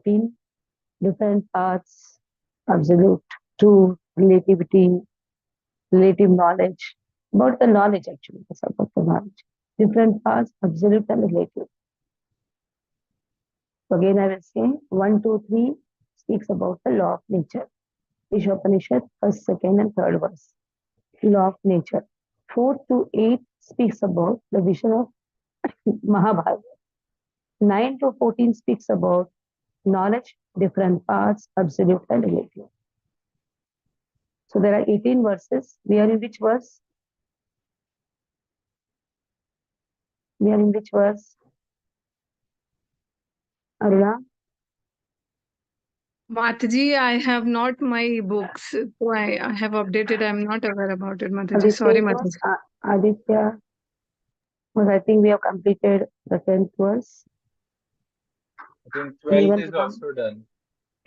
14. Different paths, absolute, truth, relativity, relative knowledge. About the knowledge actually, it's about the knowledge. Different paths, absolute and relative. So again I will say 1, 2, 3 speaks about the law of nature. Ishopanishad, first, second and third verse. Law of nature. 4 to 8 speaks about the vision of Mahabharata. 9 to 14 speaks about knowledge, different paths, absolute and relative. So there are 18 verses. We are in which verse? We are in which verse? Aruna? Mataji, I have not my books, so I have updated. I'm not aware about it, Mataji. Aditya Sorry, was, Mataji. Aditya was, I think we have completed the 10th verse. I think Anyone 12th is also done.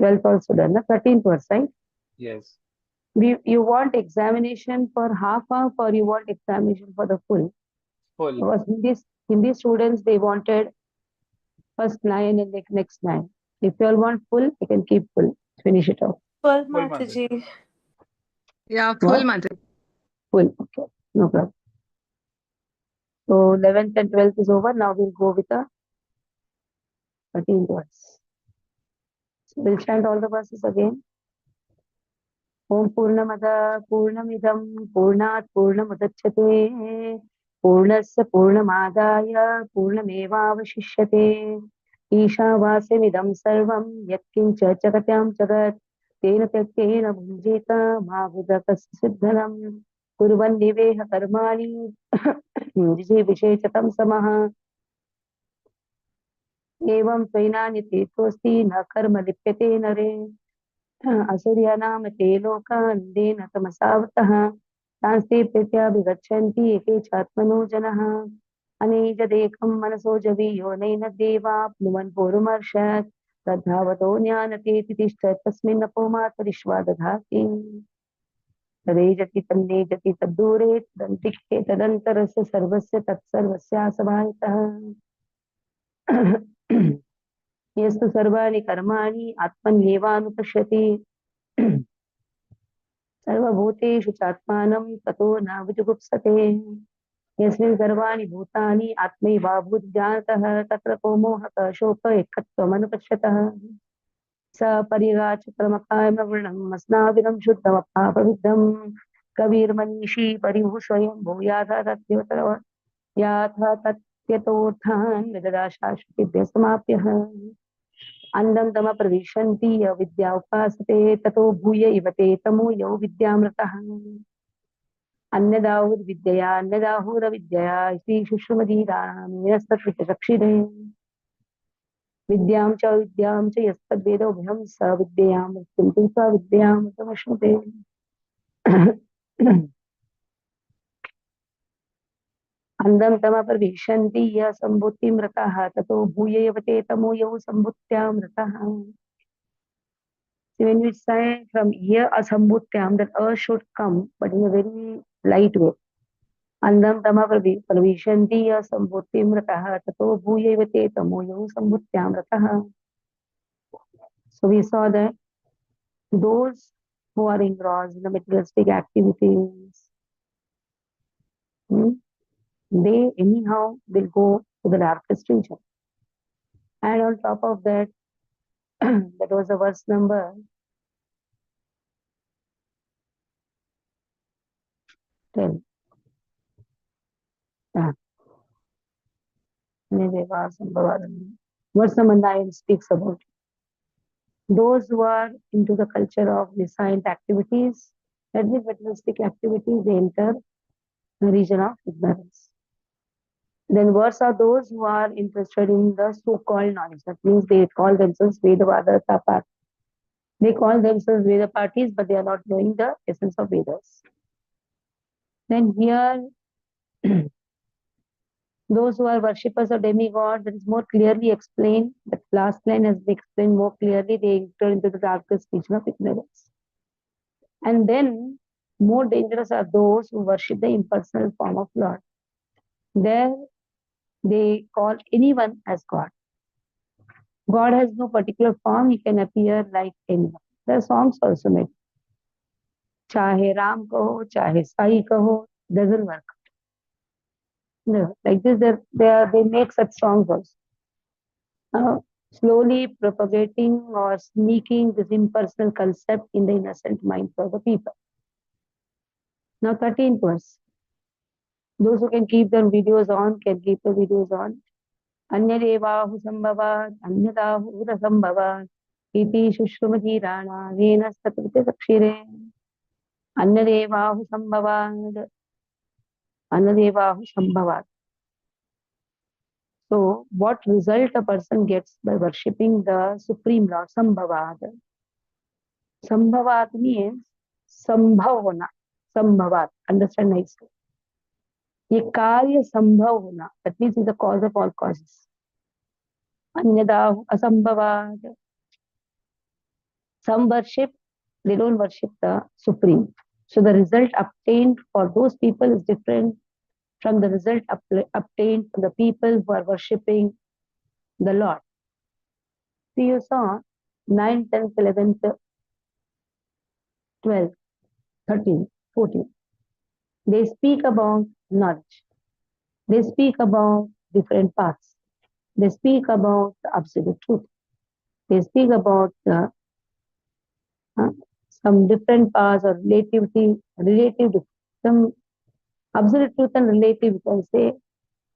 12th also done. The 13th verse, right? Yes. You want examination for half or you want examination for the full? Full. Because Hindi students, they wanted first 9 and the next 9. If you all want full, you can keep full. Finish it off. Full, Full Mataji. Yeah, full, What? Mataji. Full. Okay. No problem. So 11th and 12th is over. Now we'll go with the 13th verse. So we'll chant all the verses again. Om Purnamada Purnamidam Purnat Purnamudachyate Purnasya Purnamadaya Purnamevavashishyate Ishavasyanidam Sarvam Yatkincha Jagatyam Jagat Tena Tyaktena Bhunjita Mahudakasya Siddhanam Kurvan Niveha Karmani Vijay Vishechatam Samaha एवं त्वैनानि तीर्थोऽस्ति न कर्म लिप्यते नरे असुर्यानाम ते लोकान्देन तमसावतः तांस्ते प्रत्याभिगच्छन्ति एके चात्मनो जनः अनेजदेकं मनसो जवीयो नैन देवाप्नुवन् पूर्वमर्षत् तद्धावतो ज्ञानतेति तिष्ठत् तस्मिन्नपो मातरिश्वा दधाति तदेजति तन्नेजति तद्दूरे तदन्तिके तदन्तरस्य सर्वस्य तत्सर्वस्यासभायतः यस्तु सर्वाणि कर्माणि आत्मन्येवानुपश्यति सर्वभूतेषु चात्मानं ततो न विजुगुप्सते यस्मिन् सर्वाणि भूतानि आत्मैवाभूतजातः तत्र को मोहः शोक एकत्वमनुपश्यतः स परिगाचक्रमकायमवृणं मस्नाविनं शुद्धमपापविद्धं कविर्मनीषी परिभु स्वयं भूयाथा तद्योतर याथा तत्यतोऽर्थान् विददाशाश्वतिभ्यः समाप्यः अंधं तम प्रविशन्ति य विद्या उपासते ततो भूय इव ते तमो यौ विद्यामृतः अन्यदाहुर्विद्यया अन्यदाहुरविद्यया इति शुश्रुमदीराणामेनस्तत्विचक्षिरे विद्यां च यस्तद्वेदोभ्यं स विद्ययां मृत्युं तु स विद्यामृतमश्नुते अंधं तम प्रविशन्ति य सम्भूतिमृतः ततो भूय इव ते तमो यौ सम्भूत्यामृतः. So when we say from here asambhutyam, that a should come, but in a very light way. Andam tama pravishanti asambhutyam rataha tato bhuyevate tamoyo sambhutyam rataha. So we saw that those who are engrossed in the materialistic activities, they anyhow will go to the darkest region. And on top of that, that was the verse number 10. Verse number 9 speaks about those who are into the culture of dissent activities, that means materialistic activities, they enter the region of ignorance. Then worse are those who are interested in the so-called knowledge. That means they call themselves Vedavada Tapat. They call themselves Vedapatis, but they are not knowing the essence of Vedas. Then here, those who are worshippers of demigods, that is more clearly explained. The last line has been explained more clearly. They enter into the darkest region of ignorance. And then, more dangerous are those who worship the impersonal form of Lord. There, they call anyone as God. God has no particular form, he can appear like anyone. There are songs also made. Chahe Ram kaho, chahe Sai kaho, doesn't work. No, like this, they make such songs also. Slowly propagating or sneaking this impersonal concept in the innocent minds of the people. Now, 13th verse. Those who can keep their videos on can keep the videos on. Anyadevahu sambhavat, anyadahu sambhavat, iti shushrumadhirana, vena satvite sakshire. Anyadevahu sambhavat, anyadevahu sambhavat. So, what result a person gets by worshipping the Supreme Lord, Sambhavat? Sambhavat means संभव होना, संभवात, understand nicely. ये कार्य संभव होना, that means is the cause of all causes. अन्यदा असंभवात. Some worship, they don't worship the Supreme. So the result obtained for those people is different from the result obtained for the people who are worshipping the Lord. See, you saw 9th, 10th, 11th, 12th, 13th, 14th. They speak about knowledge. They speak about different paths. They speak about the absolute truth. They speak about some different paths or some absolute truth and relative. You can say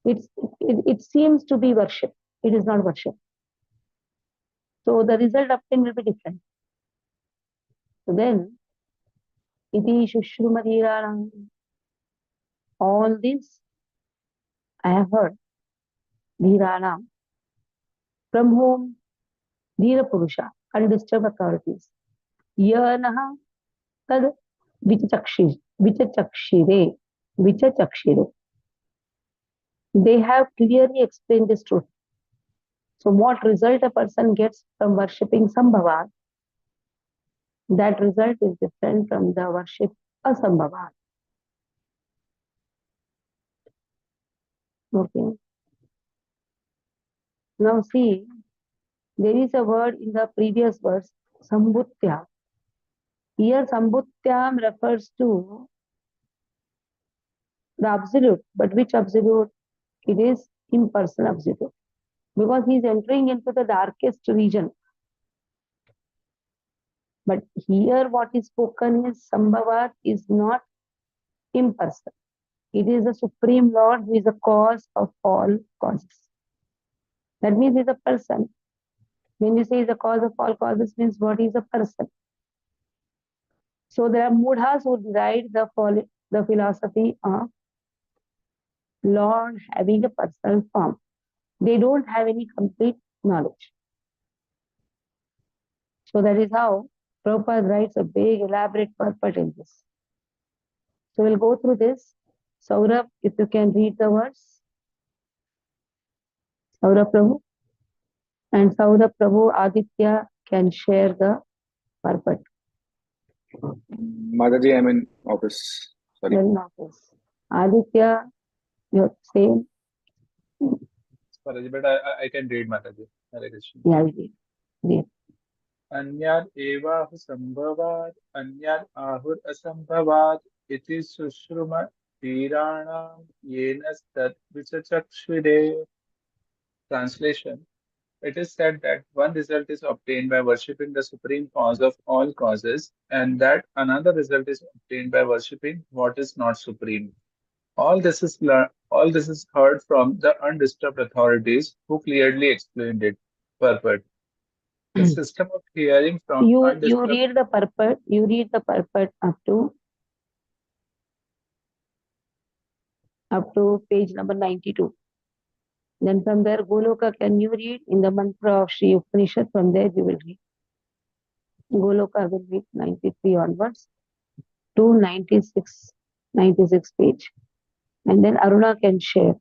it seems to be worship. It is not worship. So the result obtained will be different. So then, iti shushrumadhiranam. All this I have heard. Dhiranam. From whom? Dhira Purusha, undisturbed authorities. Yanaha tad vichachakshire. They have clearly explained this truth. So what result a person gets from worshipping Sambhavat, that result is different from the worship Asambhavat. Okay. Now see, there is a word in the previous verse, Sambhutya. Here Sambhutyam refers to the absolute, but which absolute? It is impersonal absolute. Because he is entering into the darkest region. But here what is spoken is Sambhavat is not impersonal. It is the Supreme Lord who is the cause of all causes. That means he is a person. When you say he is the cause of all causes, means what is a person. So there are mudhas who deride the philosophy of Lord having a personal form. They don't have any complete knowledge. So that is how Prabhupada writes a big elaborate purport in this. So we'll go through this. Saurabh, if you can read the verse. Saurabh Prabhu. And Saurabh Prabhu Aditya can share the purport. Mataji, I'm in office. Sorry. Then notice. Aditya, you're same. Sorry, but I can read Mataji. Hare Krishna. Yeah, read. Anyad evahu sambhavat, anyad ahur asambhavat, iti sushruma dhiranam yenas tat vichachakshvide. Translation. It is said that one result is obtained by worshipping the supreme cause of all causes, and that another result is obtained by worshipping what is not supreme. All this is heard from the undisturbed authorities who clearly explained it. Purport. The system of hearing from You undisturbed. read the purport. You read the purport up to page number 92. Then from there, Goloka, can you read in the mantra of Sri Upanishad? From there, you will read. Goloka will read 93 onwards to 96 page. And then Aruna can share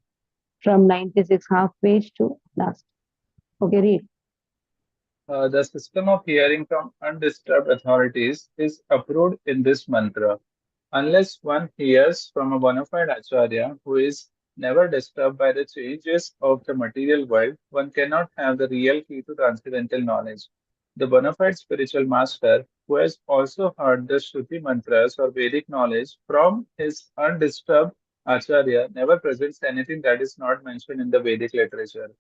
from 96 half page to last. Okay, read. The system of hearing from undisturbed authorities is approved in this mantra. Unless one hears from a bona fide acharya who is Never disturbed by the changes of the material world, one cannot have the real key to transcendental knowledge. The bona fide spiritual master, who has also heard the Shruti mantras or Vedic knowledge from his undisturbed Acharya, never presents anything that is not mentioned in the Vedic literature.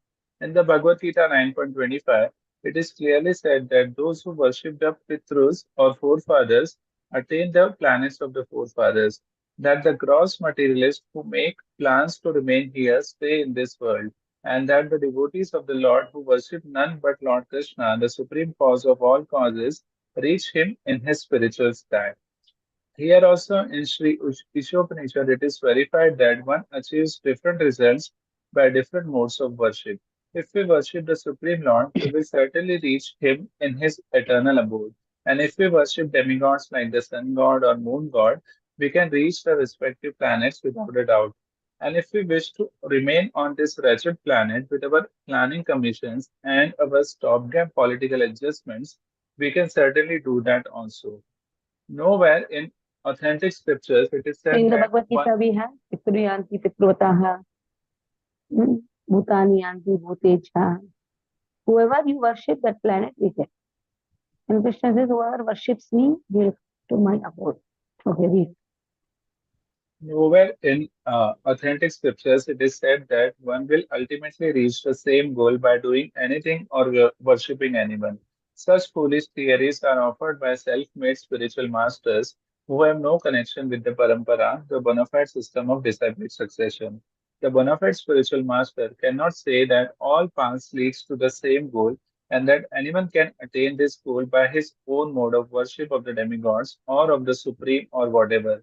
In the Bhagavad Gita 9.25, it is clearly said that those who worship the Pitrus or forefathers attain the planets of the forefathers, that the gross materialists who make plans to remain here stay in this world, and that the devotees of the Lord who worship none but Lord Krishna, the supreme cause of all causes, reach him in his spiritual sky. Here also in Sri Ishopanishad, it is verified that one achieves different results by different modes of worship. If we worship the Supreme Lord, we will certainly reach Him in His eternal abode. And if we worship demigods like the Sun God or Moon God, we can reach the respective planets without a doubt. And if we wish to remain on this wretched planet with our planning commissions and our stopgap political adjustments, we can certainly do that also. Nowhere in authentic scriptures it is So said in the that Bhagavad one. Gita we have Pitruyanti Pitruataha, Bhutani Yanti Bhutecha. Whoever you worship, that planet we get. And Krishna says, whoever worships me, will to my abode. Okay, read. Nowhere in authentic scriptures it is said that one will ultimately reach the same goal by doing anything or worshipping anyone. Such foolish theories are offered by self-made spiritual masters who have no connection with the parampara, the bona fide system of disciplic succession. The bona fide spiritual master cannot say that all paths leads to the same goal and that anyone can attain this goal by his own mode of worship of the demigods or of the supreme or whatever.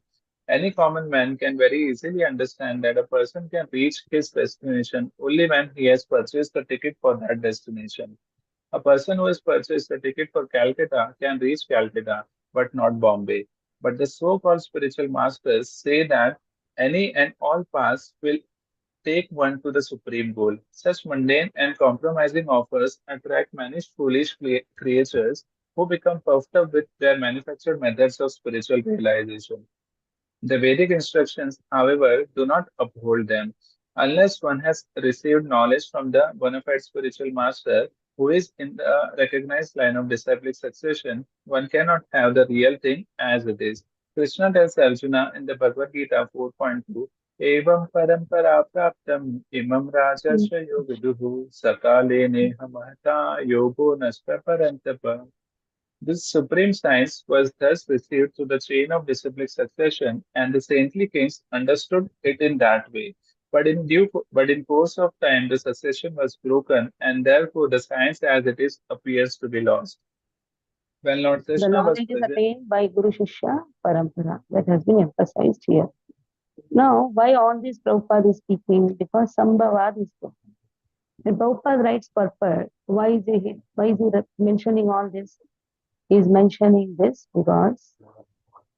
Any common man can very easily understand that a person can reach his destination only when he has purchased the ticket for that destination. A person who has purchased a ticket for Calcutta can reach Calcutta, but not Bombay. But the so called spiritual masters say that any and all paths will take one to the supreme goal. Such mundane and compromising offers attract many foolish creatures who become puffed up with their manufactured methods of spiritual realization. The Vedic instructions, however, do not uphold them. Unless one has received knowledge from the bona fide spiritual master who is in the recognized line of disciplic succession, one cannot have the real thing as it is. Krishna tells Arjuna in the Bhagavad Gita 4.2, Evam parampara praptam imam rajasya viduhu sakale neha mahata yogo nasta parantapa. This supreme science was thus received through the chain of disciplic succession, and the saintly kings understood it in that way. But in course of time, the succession was broken, and therefore the science as it is appears to be lost. When Lord The Krishna was knowledge is present, attained by Guru Shishya Parampara. That has been emphasized here. Now, why all this Prabhupada is speaking? Because Sambhavad is spoken. When Prabhupada writes purport, why is he mentioning all this? He is mentioning this because,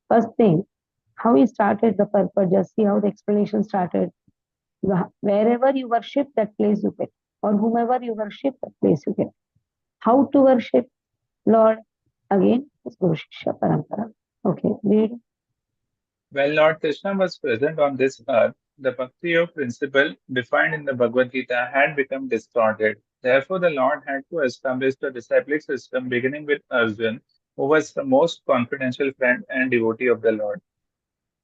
first thing, how he started the purport, just see how the explanation started. Wherever you worship, that place you get. Or whomever you worship, that place you get. How to worship Lord? Again, is Guru Shishya Parampara. Okay, read. when Lord Krishna was present on this earth, the Bhakti Yoga principle defined in the Bhagavad Gita had become distorted. Therefore, the Lord had to establish the disciplic system beginning with Arjun, who was the most confidential friend and devotee of the Lord.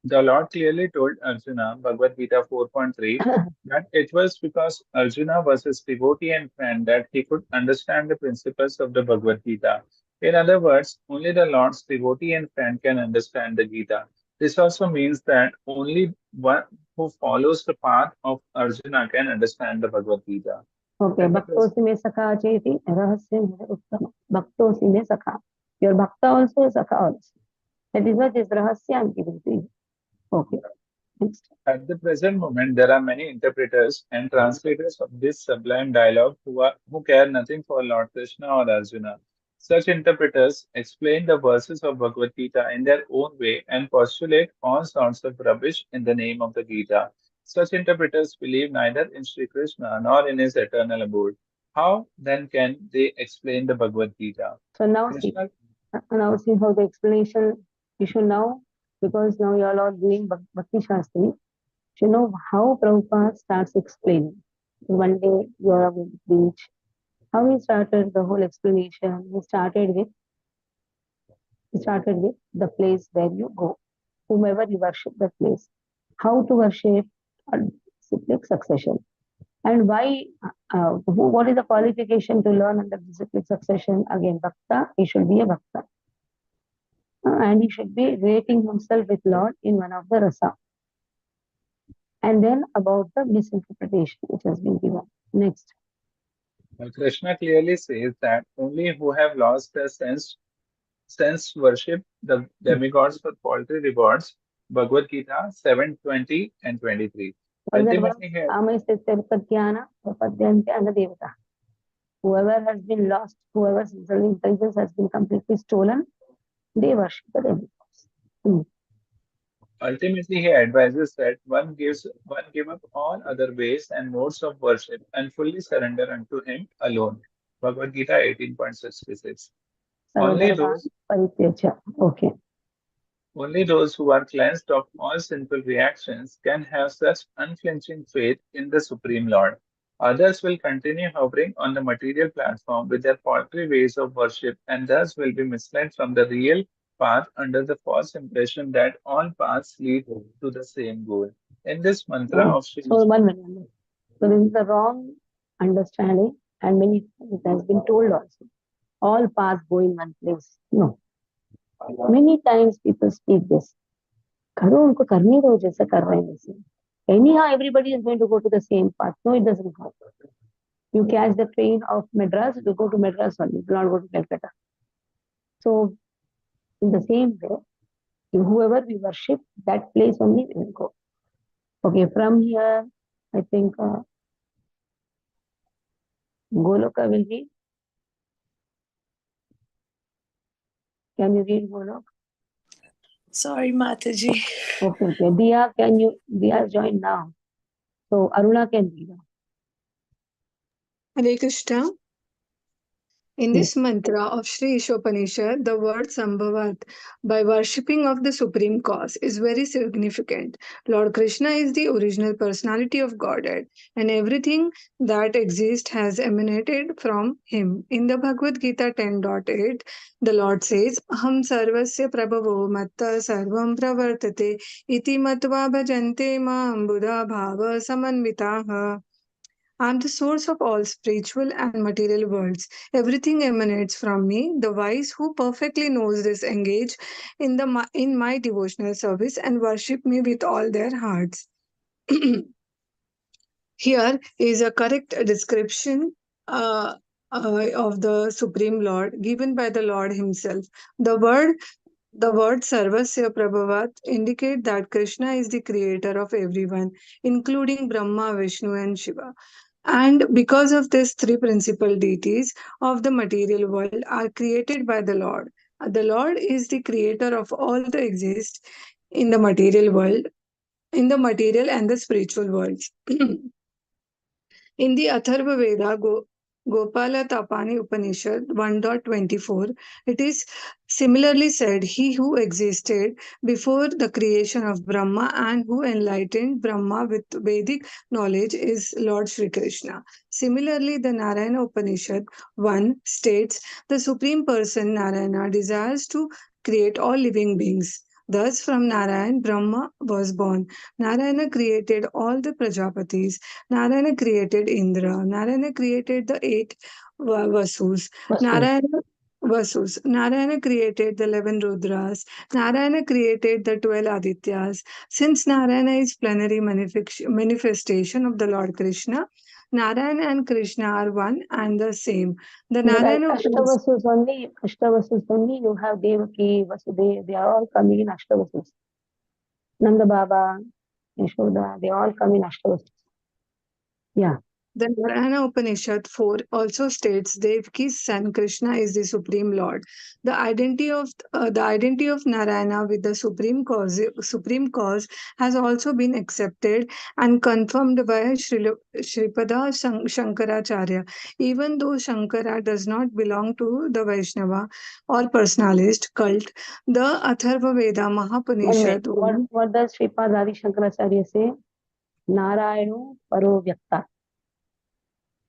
The Lord clearly told Arjuna, Bhagavad Gita 4.3, that it was because Arjuna was his devotee and friend that he could understand the principles of the Bhagavad Gita. In other words, only the Lord's devotee and friend can understand the Gita. This also means that only one who follows the path of Arjuna can understand the Bhagavad Gita. Okay, At the present, Bhaktosi me sakha cheti rahasya uttama. Bhaktosi me sakha. Your bhakta also is sakha also. That is what is rahasya I'm giving to you. Okay, next. At the present moment, there are many interpreters and translators of this sublime dialogue who care nothing for Lord Krishna or Arjuna. Such interpreters explain the verses of Bhagavad Gita in their own way and postulate all sorts of rubbish in the name of the Gita. Such interpreters believe neither in Sri Krishna nor in his eternal abode. How then can they explain the Bhagavad Gita? So Krishna, now see how the explanation you should now, because now you all are doing Bhakti Shastri. You know how Prabhupada starts explaining. One day you are on the beach. How he started the whole explanation. He started with the place where you go, whomever you worship that place, how to worship, a cyclic succession, and why. What is the qualification to learn under the cyclic succession? Again, bhakta. He should be a bhakta, and he should be relating himself with Lord in one of the rasa. And then about the misinterpretation which has been given. Next. Krishna clearly says that only who have lost their sense worship the demigods for paltry rewards. Bhagavad Gita 7:20 and 23. Ultimately, here, Whoever has been lost, whoever's intelligence has been completely stolen, they worship the demigods. ultimately, he advises that one give up all other ways and modes of worship and fully surrender unto him alone. Bhagavad Gita 18.66. Only Sarvadharman those parityaja. Okay. Only those who are cleansed of all sinful reactions can have such unflinching faith in the Supreme Lord. Others will continue hovering on the material platform with their paltry ways of worship and thus will be misled from the real path under the false impression that all paths lead to the same goal. In this mantra of Sri So 1 minute. So this is the wrong understanding, and many times it has been told also. All paths go in one place. No. Many times people speak this. करो उनको करने दो जैसे कर रहे हैं वैसे. Anyhow, everybody is going to go to the same path. No, it doesn't go. You catch the train of Madras, you go to Madras only. You do not go to Calcutta. So, in the same way, whoever we worship, that place only we will go. Okay, from here, I think Goloka will read. Can you read Golok? Sorry, Mataji. Okay. Diya join now. So Aruna can read. Hare Krishna. In Yes. this mantra of Sri Ishopanishad, the word Sambhavat, by worshipping of the Supreme Cause, is very significant. Lord Krishna is the original personality of Godhead, and everything that exists has emanated from him. In the Bhagavad Gita 10.8, the Lord says, Aham sarvasya prabhavo matta sarvam pravartate iti matva bhajante maam buddha bhava samanvitaha. I am the source of all spiritual and material worlds. Everything emanates from me. The wise who perfectly knows this engage in my devotional service and worship me with all their hearts. Here is a correct description of the Supreme Lord given by the Lord Himself. The word Sarvasya Prabhavat indicate that Krishna is the creator of everyone, including Brahma, Vishnu, and Shiva. And because of these three principal deities of the material world are created by the Lord. The Lord is the creator of all that exist in the material world, in the material and the spiritual worlds. In the Atharva Veda, Gopala Tapani Upanishad 1.24, it is similarly said, He who existed before the creation of Brahma and who enlightened Brahma with Vedic knowledge is Lord Sri Krishna. Similarly, the Narayana Upanishad 1 states, The Supreme Person Narayana desires to create all living beings. Thus, from Narayan, Brahma was born. Narayana created all the Prajapatis. Narayana created Indra. Narayana created the 8 Vasus. Narayana created the 11 Rudras. Narayana created the 12 Adityas. Since Narayana is plenary manifestation of the Lord Krishna, Narayana and Krishna are one and the same. The Narayana Ashtavasus only, you have Devaki, Vasudeva, they are all coming in Ashtavasus. Nanda Baba, Yashoda, they all come in Ashtavasus. Yeah. The Narayana Upanishad 4 also states Devki's son Krishna is the Supreme Lord. The identity of Narayana with the Supreme Cause has also been accepted and confirmed by Shripada Shankaracharya. Even though Shankara does not belong to the Vaishnava or personalist cult, the Atharva Veda Mahapanishad. What does Sripad Adi Shankaracharya say? Narayano Paro Vyakta.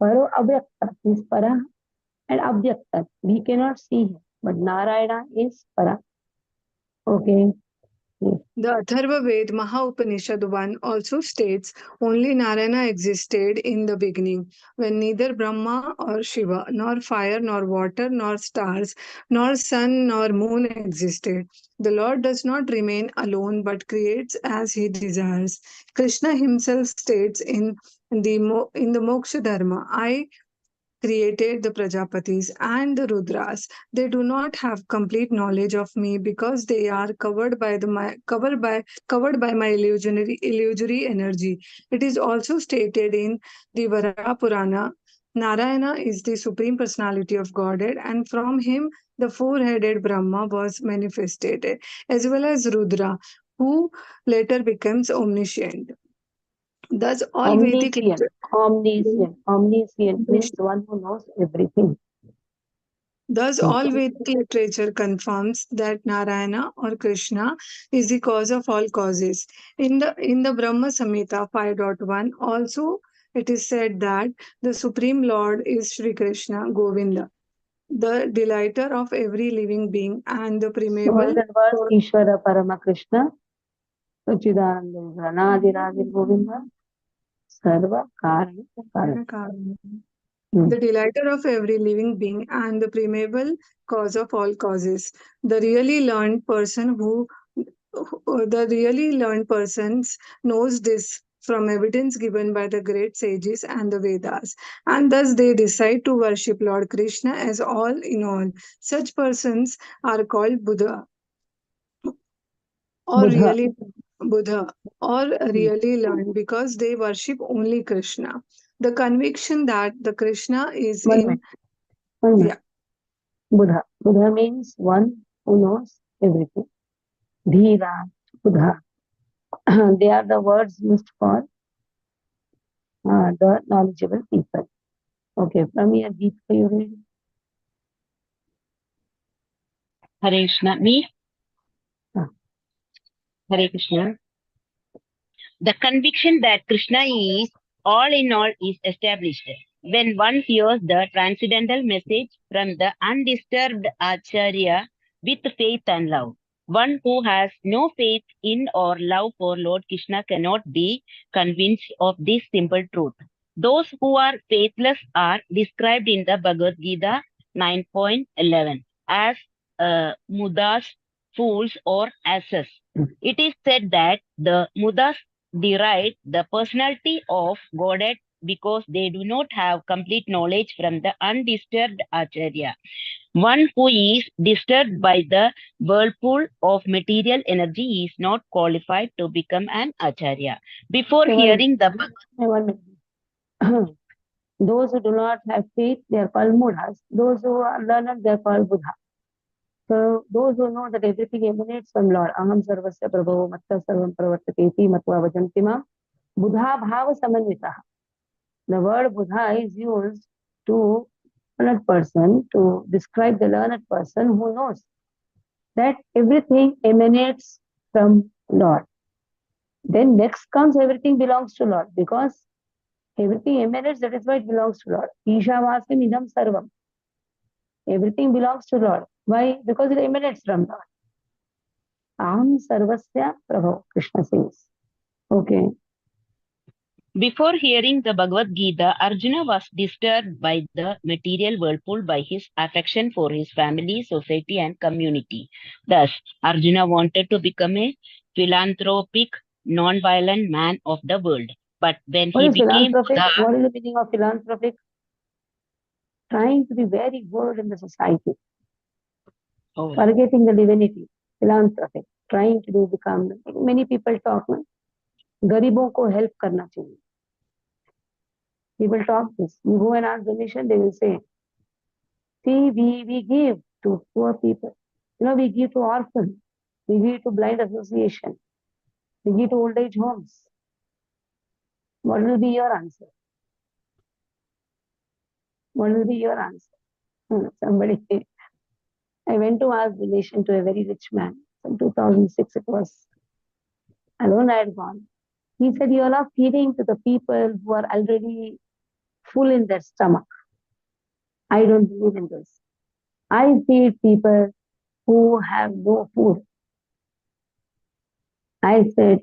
Paro Avyakta is Para and Avyakta. We cannot see him, but Narayana is Para. Okay. The Atharva Ved Maha Upanishad 1 also states only Narayana existed in the beginning, when neither Brahma or Shiva, nor fire, nor water, nor stars, nor sun, nor moon existed. The Lord does not remain alone but creates as he desires. Krishna himself states in the Moksha Dharma, I created the Prajapatis and the Rudras. They do not have complete knowledge of me because they are covered by my illusory energy. It is also stated in the Vara Purana. Narayana is the supreme personality of Godhead, and from him the four-headed Brahma was manifested, as well as Rudra, who later becomes omniscient. Thus, all Vedic Omniscient. Omniscient. Omniscient means one who knows everything. Thus, all Vedic literature confirms that Narayana or Krishna is the cause of all causes. In the Brahma Samhita 5.1, also it is said that the Supreme Lord is Sri Krishna, Govinda, the delighter of every living being and the So primeval. that was Ishvara Parama Krishna, Sachidananda Ranadiradir Govinda, Sarva Karana Karana. The delighter of every living being and the primeval cause of all causes. The really learned person the really learned persons knows this from evidence given by the great sages and the Vedas, and thus they decide to worship Lord Krishna as all in all. Such persons are called or Buddha. really Buddha or really learned because they worship only Krishna. The conviction that the Krishna is One in minute. One minute. yeah. Buddha. Buddha means one who knows everything. Dhira, Buddha. They are the words used for the knowledgeable people. Okay, from here, Geeta, you read. Hare Krishna. Me? Ah. Hare Krishna. The conviction that Krishna is all in all is established when one hears the transcendental message from the undisturbed Acharya with faith and love. One who has no faith in or love for Lord Krishna cannot be convinced of this simple truth. Those who are faithless are described in the Bhagavad Gita 9.11 as mudas, fools, or asses. It is said that the mudas deride the personality of Godhead because they do not have complete knowledge from the undisturbed Acharya. One who is disturbed by the whirlpool of material energy is not qualified to become an Acharya. Before Okay, hearing the 1 minute. Those who do not have faith, they are called mudhas. Those who are learned, they are called buddha. So those who know that everything emanates from Lord, aham sarvasya prabhavo matta sarvam pravartaketi matva vajantima, buddha bhava samanvita. The word buddha is used to learned person to describe the learned person who knows that everything emanates from Lord. Then next comes everything belongs to Lord because everything emanates, that is why it belongs to Lord. Ishavasam idam sarvam. Everything belongs to Lord. Why? Because it emanates from Lord. Aham sarvasya prabhu, Krishna says. Okay. Before hearing the Bhagavad Gita, Arjuna was disturbed by the material whirlpool by his affection for his family, society, and community. Thus, Arjuna wanted to become a philanthropic, non-violent man of the world. But when What he is became philanthropic? Buddha, What is the meaning of philanthropic? Trying to be very good in the society, forgetting the divinity. Philanthropic. Trying to become. Many people talk. No? गरीबों को help करना चाहिए. People talk this. You go and ask donation, they will say, see, we give to poor people. You know, we give to orphans. We give to blind association. We give to old age homes. What will be your answer? What will be your answer? Somebody, I went to ask donation to a very rich man. In 2006 it was. Alone I had gone. He said, you all are feeding to the people who are already full in their stomach. I don't believe in this. I feed people who have no food. I said,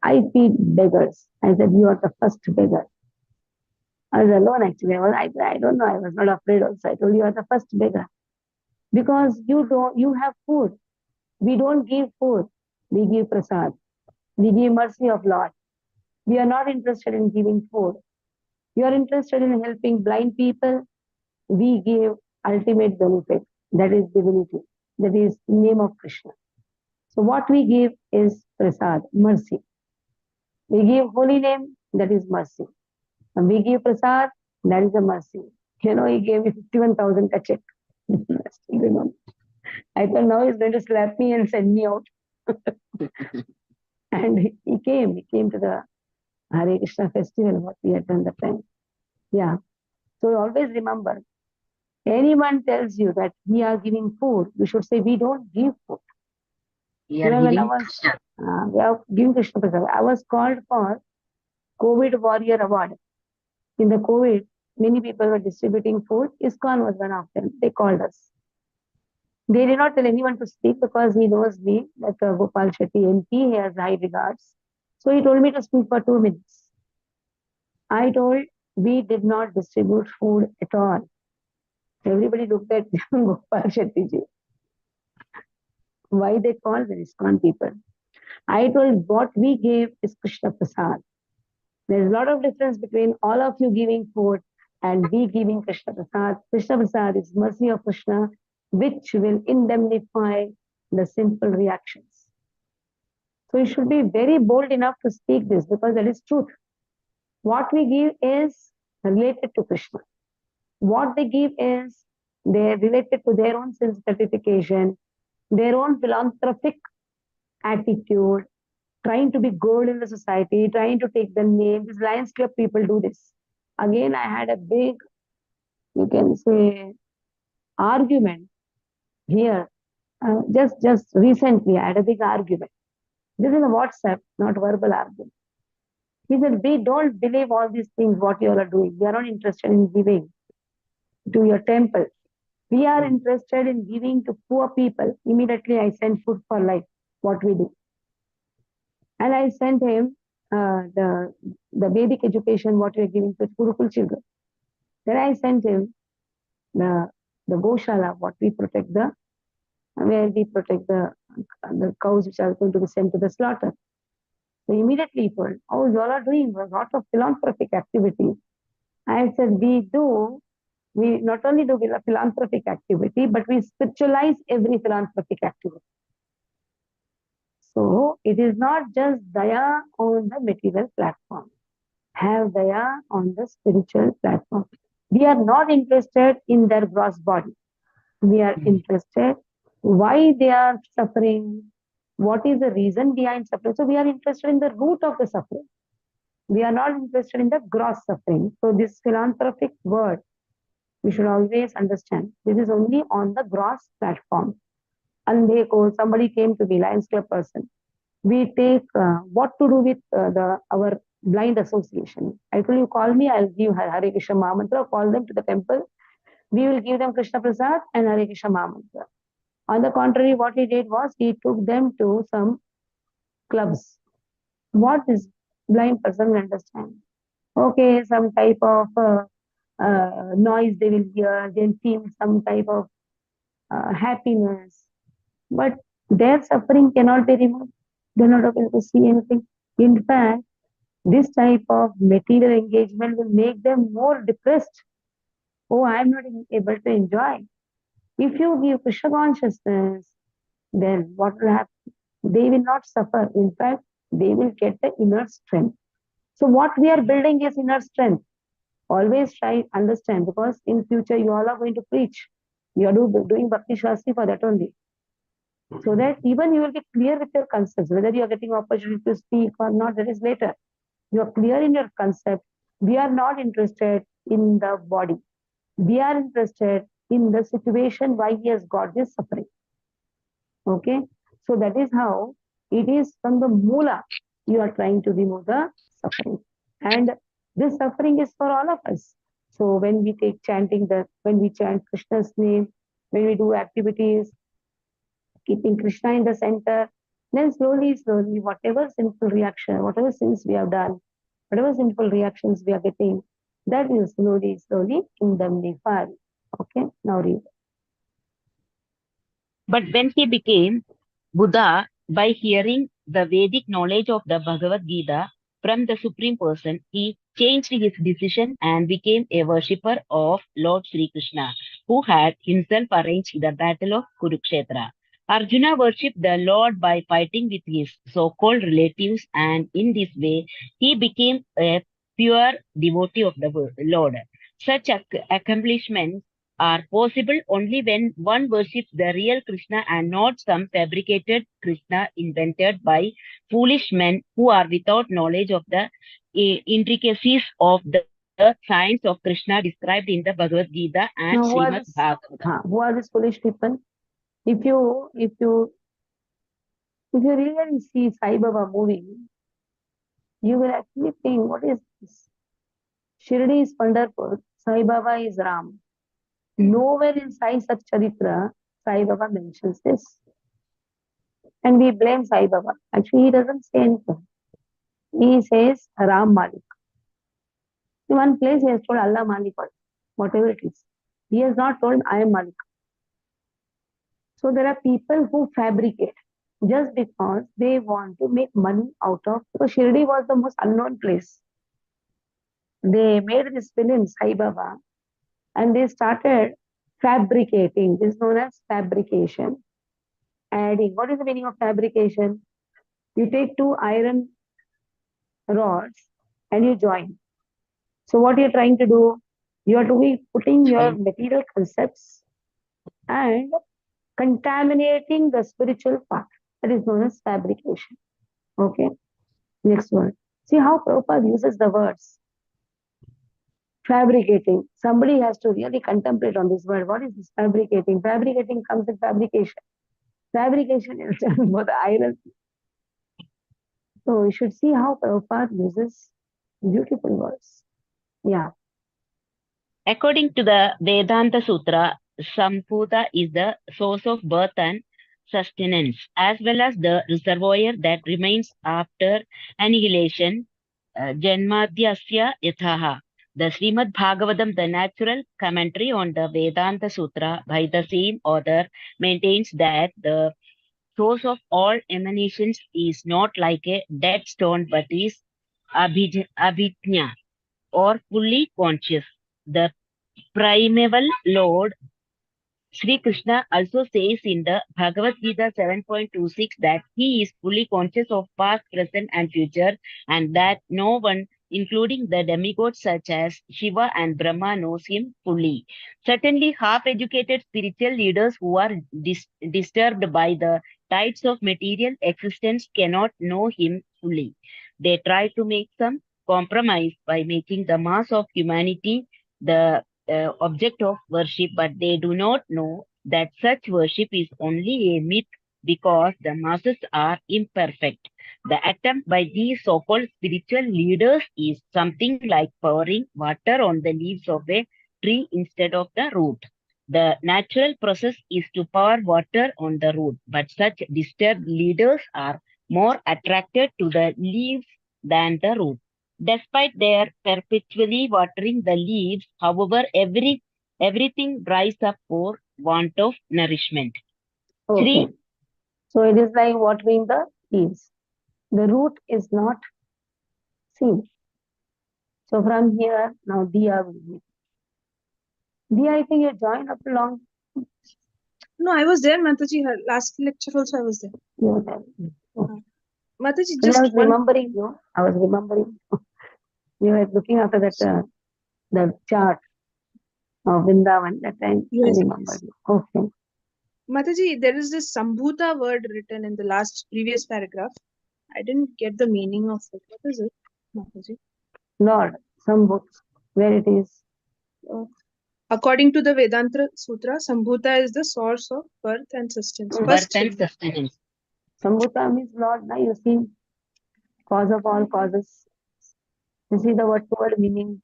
I feed beggars. I said, you are the first beggar. I was alone actually. I don't know. I was not afraid also. I told you are the first beggar. Because you have food. We don't give food. We give prasad. We give mercy of Lord. We are not interested in giving food. You are interested in helping blind people. We give ultimate benefit. That is divinity. That is name of Krishna. So what we give is prasad, mercy. We give holy name, that is mercy. And we give prasad, that is a mercy. You know, he gave me 51,000 a check. I still remember. I thought now he's going to slap me and send me out. And he came to the Hare Krishna festival, what we had done that time. Yeah. So always remember, anyone tells you that we are giving food, you should say we don't give food. We are Even when I giving was we are giving Krishna Prasad, I was called for COVID Warrior Award. In the COVID, many people were distributing food. ISKCON was one of them. They called us. They did not tell anyone to speak because he knows me, like Gopal Shetty MP, he has high regards. So he told me to speak for 2 minutes. I told we did not distribute food at all. Everybody looked at Gopal Shetty ji. Why they call the ISKCON people? I told what we gave is Krishna Prasad. There is a lot of difference between all of you giving food and we giving Krishna Prasad. Krishna Prasad is mercy of Krishna, which will indemnify the sinful reactions. So you should be very bold enough to speak this because that is truth. What we give is related to Krishna. What they give is they are related to their own self-certification, their own philanthropic attitude, trying to be good in the society, trying to take the name. These Lions Club people do this. Again, I had a big, you can say, argument here. Just recently, I had a big argument. This is a WhatsApp, not verbal argument. He said, we don't believe all these things, what you all are doing. We are not interested in giving to your temple. We are interested in giving to poor people. Immediately, I sent food for life, what we do. And I sent him the Vedic education, what we are giving to Gurukul children. Then I sent him the Goshala, what we protect where we protect the cows which are going to be sent to the slaughter. So immediately he told, oh, you all are doing a lot of philanthropic activity. I said, we not only do philanthropic activity, but we spiritualize every philanthropic activity. So it is not just daya on the material platform. Have daya on the spiritual platform. We are not interested in their gross body. We are interested why they are suffering, what is the reason behind suffering. So we are interested in the root of the suffering. We are not interested in the gross suffering. So this philanthropic word, we should always understand. This is only on the gross platform. Andhe ko, somebody came to me, Lions Club person. We take what to do with our blind association. I told you, call me, I'll give Hare Krishna Mahamantra, call them to the temple. We will give them Krishna Prasad and Hare Krishna Mahamantra. On the contrary, what he did was he took them to some clubs. What this blind person will understand? Okay, some type of noise they will hear, they'll feel some type of happiness. But their suffering cannot be removed. They're not able to see anything. In fact, this type of material engagement will make them more depressed. Oh, I'm not able to enjoy. If you give Krishna consciousness, then what will happen? They will not suffer. In fact, they will get the inner strength. So what we are building is inner strength. Always try understand because in future you all are going to preach. You are doing Bhakti Shastri for that only. So that even you will be clear with your concepts, whether you are getting opportunity to speak or not, that is later. You are clear in your concept. We are not interested in the body. We are interested in the situation why he has got this suffering. Okay. So that is how it is from the Mula. you are trying to remove the suffering. And this suffering is for all of us. So when we take chanting when we chant Krishna's name, when we do activities, keeping Krishna in the center, then slowly, slowly, whatever sinful reaction, whatever sins we have done, whatever sinful reactions we are getting, that will slowly, slowly indemnify. Okay, now read. But when he became Buddha, by hearing the Vedic knowledge of the Bhagavad Gita from the Supreme Person, he changed his decision and became a worshipper of Lord Sri Krishna, who had himself arranged the battle of Kurukshetra. Arjuna worshipped the Lord by fighting with his so-called relatives, and in this way he became a pure devotee of the Lord. Such accomplishments are possible only when one worships the real Krishna and not some fabricated Krishna invented by foolish men who are without knowledge of the intricacies of the science of Krishna described in the Bhagavad Gita and Now, Srimad Bhagavatam. who are these foolish people? If you really see Sai Baba movie, you will actually think, what is this? Shirdi is Pandharpur, Sai Baba is Ram. Nowhere in Sai Sat Charitra, Sai Baba mentions this. And we blame Sai Baba. Actually, he doesn't say anything. He says Ram Malik. In one place, he has told Allah Malik, whatever it is. He has not told I am Malik. So there are people who fabricate just because they want to make money out of. So Shirdi was the most unknown place. They made this film Sai Baba, and they started fabricating. This is known as fabrication. Adding. What is the meaning of fabrication? You take two iron rods and you join. So what you're trying to do? You are to be putting your material concepts and contaminating the spiritual part. That is known as fabrication. Okay. Next word. See how Prabhupada uses the words. Fabricating. Somebody has to really contemplate on this word. What is this fabricating? Fabricating comes in fabrication. Fabrication is done for the iron. So you should see how Prabhupada uses beautiful words. Yeah. According to the Vedanta Sutra, Sambhuta is the source of birth and sustenance, as well as the reservoir that remains after annihilation, Janmadhyasya Yathaha. The Srimad Bhagavatam, the natural commentary on the Vedanta Sutra by the same author, maintains that the source of all emanations is not like a dead stone but is abhijna or fully conscious. The primeval Lord Sri Krishna also says in the Bhagavad Gita 7.26 that he is fully conscious of past, present, and future, and that no one, including the demigods such as Shiva and Brahma, knows him fully. Certainly, half-educated spiritual leaders who are disturbed by the tides of material existence cannot know him fully. They try to make some compromise by making the mass of humanity the object of worship, but they do not know that such worship is only a myth because the masses are imperfect. The attempt by these so-called spiritual leaders is something like pouring water on the leaves of a tree instead of the root. The natural process is to pour water on the root, but such disturbed leaders are more attracted to the leaves than the root. Despite their perpetually watering the leaves, however, everything dries up for want of nourishment. Okay. Three, So it is like watering the leaves. The root is not seen. So from here, now Diya will be. Diya, I think you joined up long. No, I was there, Mataji. Her last lecture also I was there. You were there. Okay. Mataji, When I just was one. remembering you, I was remembering you were looking after that the chart of Vrindavan. That time Yes, I remembered you. Okay. Mataji, there is this Sambhuta word written in the last previous paragraph. I didn't get the meaning of it. What is it, Mataji? Lord, some books where it is. According to the Vedanta Sutra, Sambhuta is the source of birth and sustenance. birth First and thing. sustenance. Sambhuta means Lord. Now you see, cause of all causes. This is the word meaning.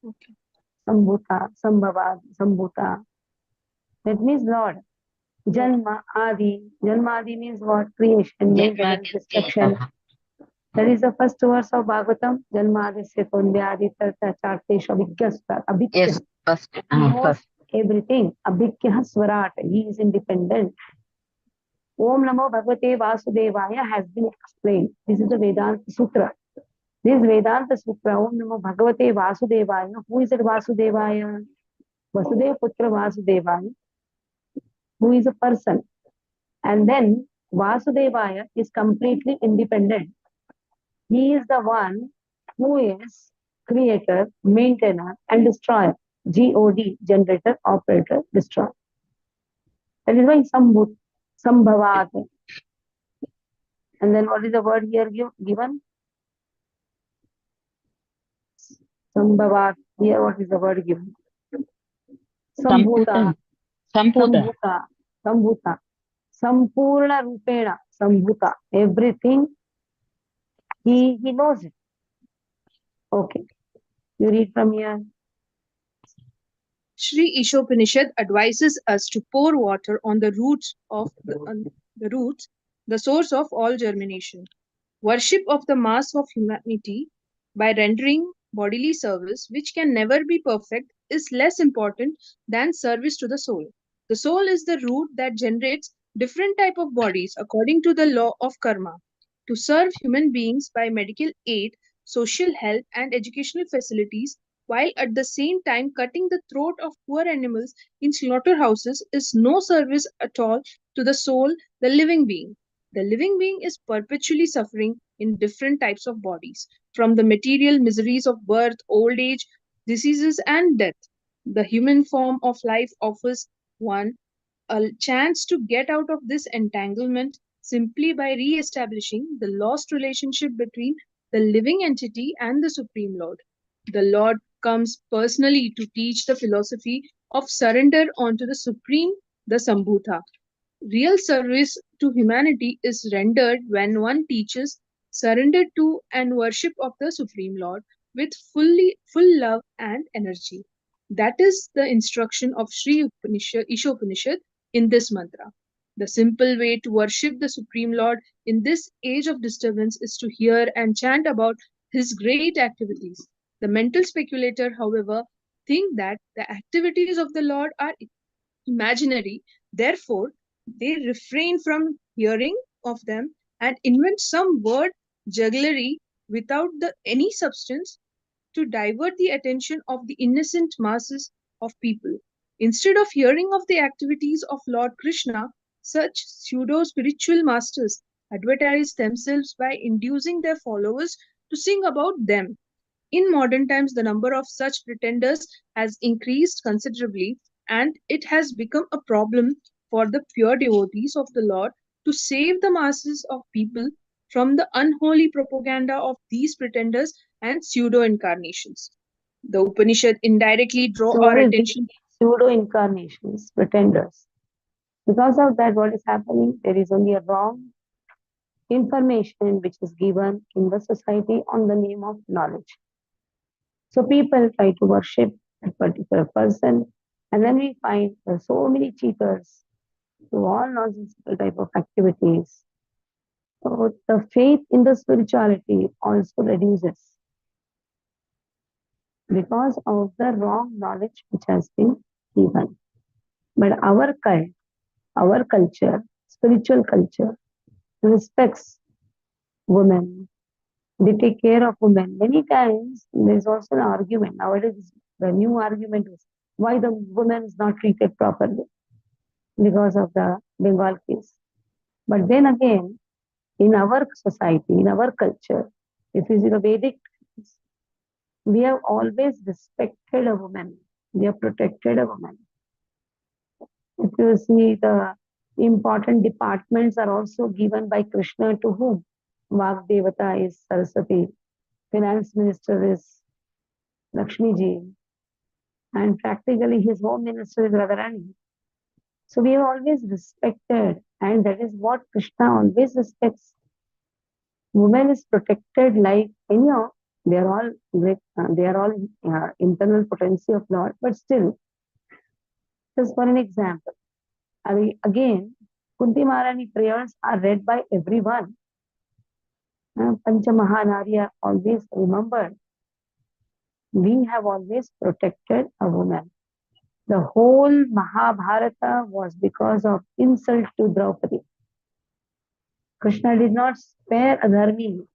Okay. Sambhuta, Sambhavad, Sambhuta. That means Lord. Janma Adi. Janma Adi means what? Creation, maintenance, destruction. That is the first verse of Bhagavatam. Janma Adisya Kundya Tartha Chartesha Abhikyasva. Abhikya. Yes, first. He knows everything. Abhikya Swarat. He is independent. Om Namo Bhagavate Vasudevaya has been explained. This is the Vedanta Sutra. This Vedanta Sutra, Om Namo Bhagavate Vasudevaya. Who is it Vasudevaya? Vasudeva Putra Vasudevaya, who is a person. And then Vasudevaya is completely independent. He is the one who is creator, maintainer, and destroyer. God, generator, operator, destroyer. That is why Sambhavat. And then what is the word here given? Sambhavat. Here what is the word given? Sambhuta. Sambhuta. Sambhuta. Sampurna Rupena. Sambhuta. Everything he knows it. Okay. You read from here. Sri Ishopanishad advises us to pour water on the roots of the source of all germination. Worship of the mass of humanity by rendering bodily service, which can never be perfect, is less important than service to the soul. The soul is the root that generates different type of bodies according to the law of karma. To serve human beings by medical aid, social help, and educational facilities, while at the same time cutting the throat of poor animals in slaughterhouses, is no service at all to the soul, the living being. The living being is perpetually suffering in different types of bodies, from the material miseries of birth, old age, diseases, and death. The human form of life offers one a chance to get out of this entanglement simply by re establishing the lost relationship between the living entity and the Supreme Lord. The Lord comes personally to teach the philosophy of surrender onto the Supreme, the Sambhuta. Real service to humanity is rendered when one teaches surrender to and worship of the Supreme Lord with full love and energy. That is the instruction of Sri Ishopanishad in this mantra. The simple way to worship the Supreme Lord in this age of disturbance is to hear and chant about his great activities. The mental speculator, however, think that the activities of the Lord are imaginary, therefore, they refrain from hearing of them and invent some word jugglery without any substance to divert the attention of the innocent masses of people. Instead of hearing of the activities of Lord Krishna, such pseudo spiritual masters advertise themselves by inducing their followers to sing about them. In modern times, the number of such pretenders has increased considerably, and it has become a problem for the pure devotees of the Lord to save the masses of people from the unholy propaganda of these pretenders and pseudo incarnations. The Upanishad indirectly draw So our what is the attention. pseudo incarnations, pretenders? Because of that, what is happening? There is only a wrong information which is given in the society on the name of knowledge. So people try to worship a particular person, and then we find there are so many cheaters to all nonsensical type of activities. So the faith in the spirituality also reduces because of the wrong knowledge which has been given. But our culture, spiritual culture, respects women. They take care of women. Many times there's also an argument. Nowadays, the new argument is why the woman is not treated properly because of the Bengal case. But then again, in our society, in our culture, if you see the Vedic, we have always respected a woman. We have protected a woman. If you see the important departments are also given by Krishna to whom? Vag Devata is Saraswati, Finance Minister is Lakshmi ji, and practically his home minister is Radharani. So we have always respected, and that is what Krishna always respects. Woman is protected like anyhow. They are all internal potency of Lord, but still, just for an example, again, Kunti Maharani prayers are read by everyone. Pancha Mahanari are always remembered. We have always protected a woman. The whole Mahabharata was because of insult to Draupadi. Krishna did not spare a dharmi.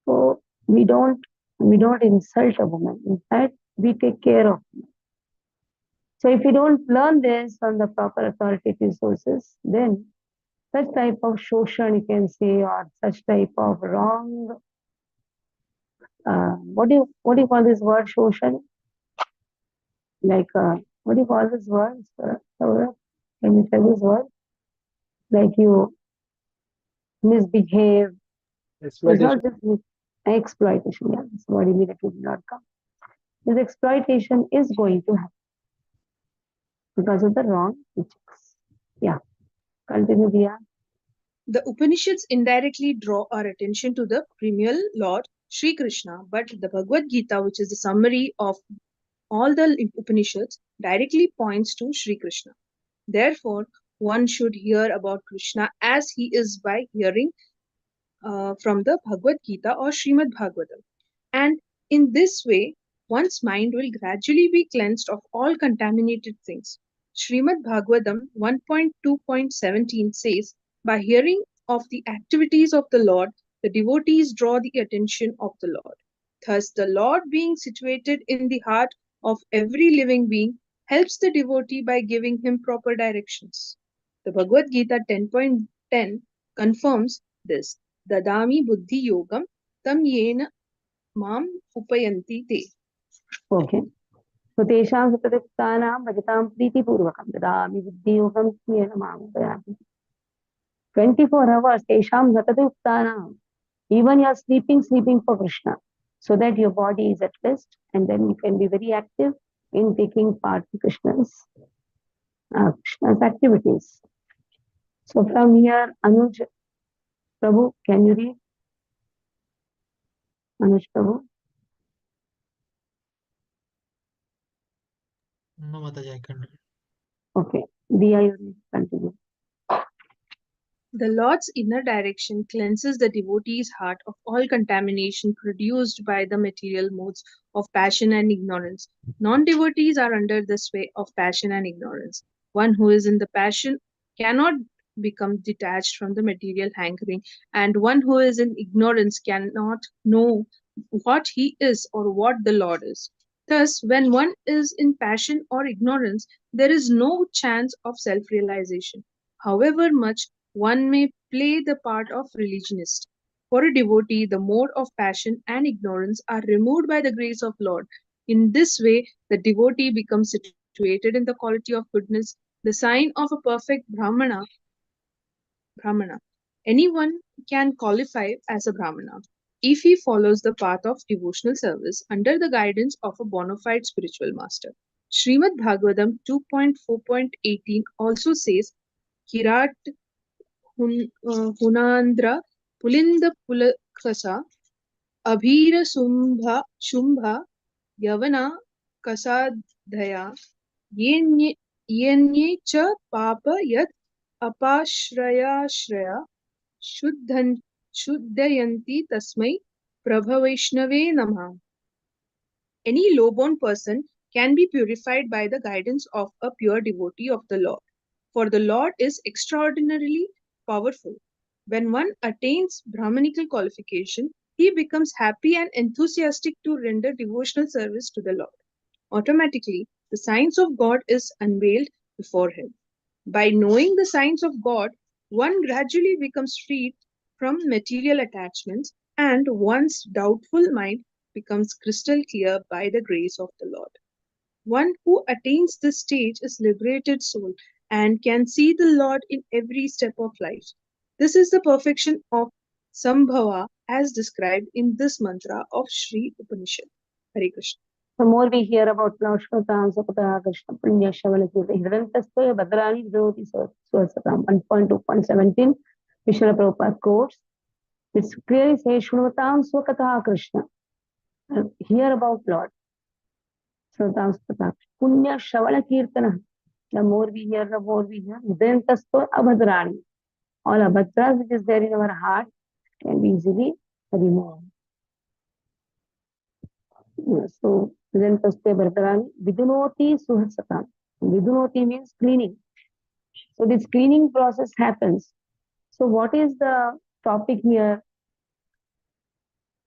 So we don't insult a woman. In fact, we take care of them. So if we don't learn this from the proper authoritative sources, then such type of shoshan, you can say, or such type of wrong, what do you call this word, shoshan? Like, what do you call this word? Saurabh? Can you tell this word? Like you misbehave. It's not just exploitation. Yeah, this word immediately did not come. This exploitation is going to happen because of the wrong teachings. Yeah, continue, Diya. The Upanishads indirectly draw our attention to the premier Lord Sri Krishna, but the Bhagavad Gita, which is the summary of all the Upanishads, directly points to Sri Krishna. Therefore, one should hear about Krishna as he is by hearing from the Bhagavad Gita or Srimad Bhagavatam. And in this way, one's mind will gradually be cleansed of all contaminated things. Srimad Bhagavatam 1.2.17 says, by hearing of the activities of the Lord, the devotees draw the attention of the Lord. Thus, the Lord being situated in the heart of every living being helps the devotee by giving him proper directions. The Bhagavad Gita 10.10 confirms this. Dadami buddhi yogam tam yena mam upayanti te. Okay. So tesham satadiktanam bhajatam priti-purvakam dadami buddhi-yogam yena mam upayanti. 24 hours, tesham satadiktanam. Even you are sleeping for Krishna, so that your body is at rest, and then you can be very active in taking part in Krishna's activities. So from here, Anuj Prabhu, can you read? Anuj Prabhu? No, Mataji, I can't read. Okay. Diya, you read. Continue. The Lord's inner direction cleanses the devotee's heart of all contamination produced by the material modes of passion and ignorance. Non-devotees are under the sway of passion and ignorance. One who is in the passion cannot become detached from the material hankering, and one who is in ignorance cannot know what he is or what the Lord is. Thus, when one is in passion or ignorance, there is no chance of self realization. However much one may play the part of religionist. For a devotee, the mode of passion and ignorance are removed by the grace of Lord. In this way, the devotee becomes situated in the quality of goodness, the sign of a perfect Brahmana. Anyone can qualify as a Brahmana if he follows the path of devotional service under the guidance of a bona fide spiritual master. Srimad Bhagavatam 2.4.18 also says, Kirat Hunandra Pulinda Pulakasa Abhira Shumbha Yavana Kasadhaya Yenye cha Papa Yat Apashraya Shuddhayanti Tasmai Prabhavaishnave Namah. Any low-born person can be purified by the guidance of a pure devotee of the Lord. For the Lord is extraordinarily powerful. When one attains Brahmanical qualification, he becomes happy and enthusiastic to render devotional service to the Lord. Automatically, the science of God is unveiled before him. By knowing the science of God, one gradually becomes freed from material attachments, and one's doubtful mind becomes crystal clear by the grace of the Lord. One who attains this stage is liberated soul and can see the Lord in every step of life. This is the perfection of Sambhava as described in this mantra of Sri Upanishad. Hare Krishna. The more we hear about Naushmatam, Sapata, Krishna, Punya, Shavalaki, Hridantastaya, Bhadrani, Vidoti, Swasatam, 1.2.17, Vishnu Prabhupada quotes, It clearly says, Shruvatam Swakatha Krishna. Hear about Lord. Shruvatam Swakatha. Punya Shravana Kirtana. The more we hear, then Tasto Abhadrani. All abhadras which is there in our heart can be easily removed. So, then Taste Abhadrani. Vidunoti Suhasatam. Vidunoti means cleaning. So, this cleaning process happens. So, what is the topic here?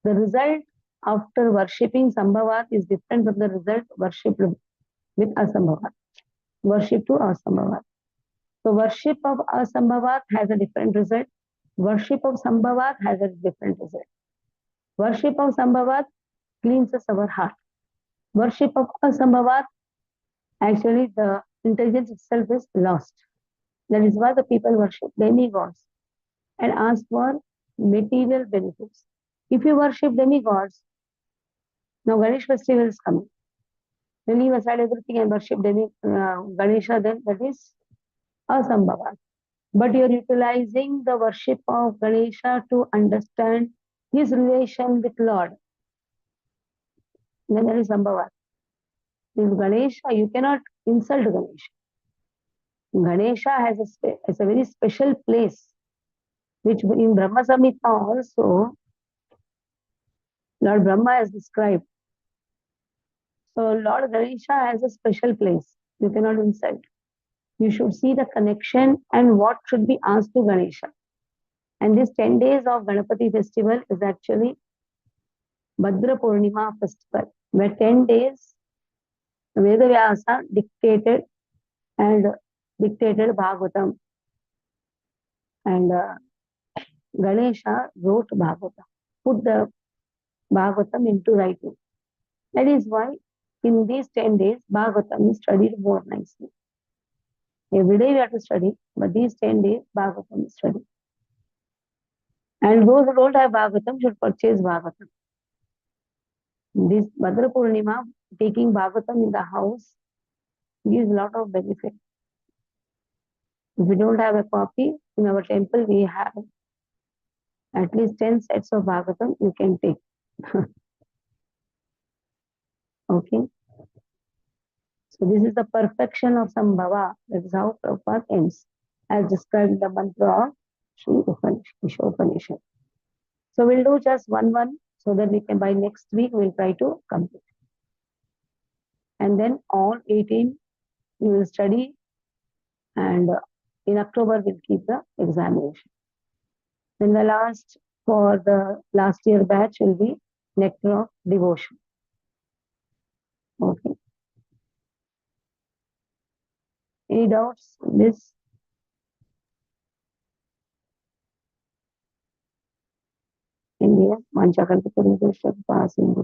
The result after worshipping Sambhavat is different from the result worshipped with Asambhavat. Worship to Asambhavat. So worship of Asambhavat has a different result. Worship of Sambhavat has a different result. Worship of Sambhavat cleanses our heart. Worship of Asambhavat, actually the intelligence itself is lost. That is why the people worship demigods and ask for material benefits. If you worship demigods, now Ganesh festival is coming. Then leave aside everything and worship Ganesha, then that is Asambhavat. But you're utilizing the worship of Ganesha to understand his relation with Lord. Then that is Sambhavat. In Ganesha, you cannot insult Ganesha. Ganesha has a very special place, which in Brahma Samhita also Lord Brahma has described. So Lord Ganesha has a special place. You cannot insult. You should see the connection and what should be asked to Ganesha. And this 10 days of Ganapati festival is actually Bhadra Purnima festival, where 10 days Vedavyasa dictated Bhagavatam, and Ganesha wrote Bhagavatam, put the Bhagavatam into writing. That is why in these 10 days Bhagavatam is studied more nicely. Every day we have to study, but these 10 days Bhagavatam is studied. And those who don't have Bhagavatam should purchase Bhagavatam. This Bhadra Purnima, taking Bhagavatam in the house gives a lot of benefit. If we don't have a copy, in our temple we have at least 10 sets of Bhagavatam you can take. Okay. So this is the perfection of Sambhava. That is how Prabhupada ends, as described in the mantra of Sri Upanishad. So we'll do just one, so that we can, by next week, we'll try to complete. And then all 18 we will study, and in October we'll keep the examination. Then the last, for the last year batch, will be Nectar of Devotion. Okay. Any doubts on this? India, Manchakalpatarudesha, Pasim,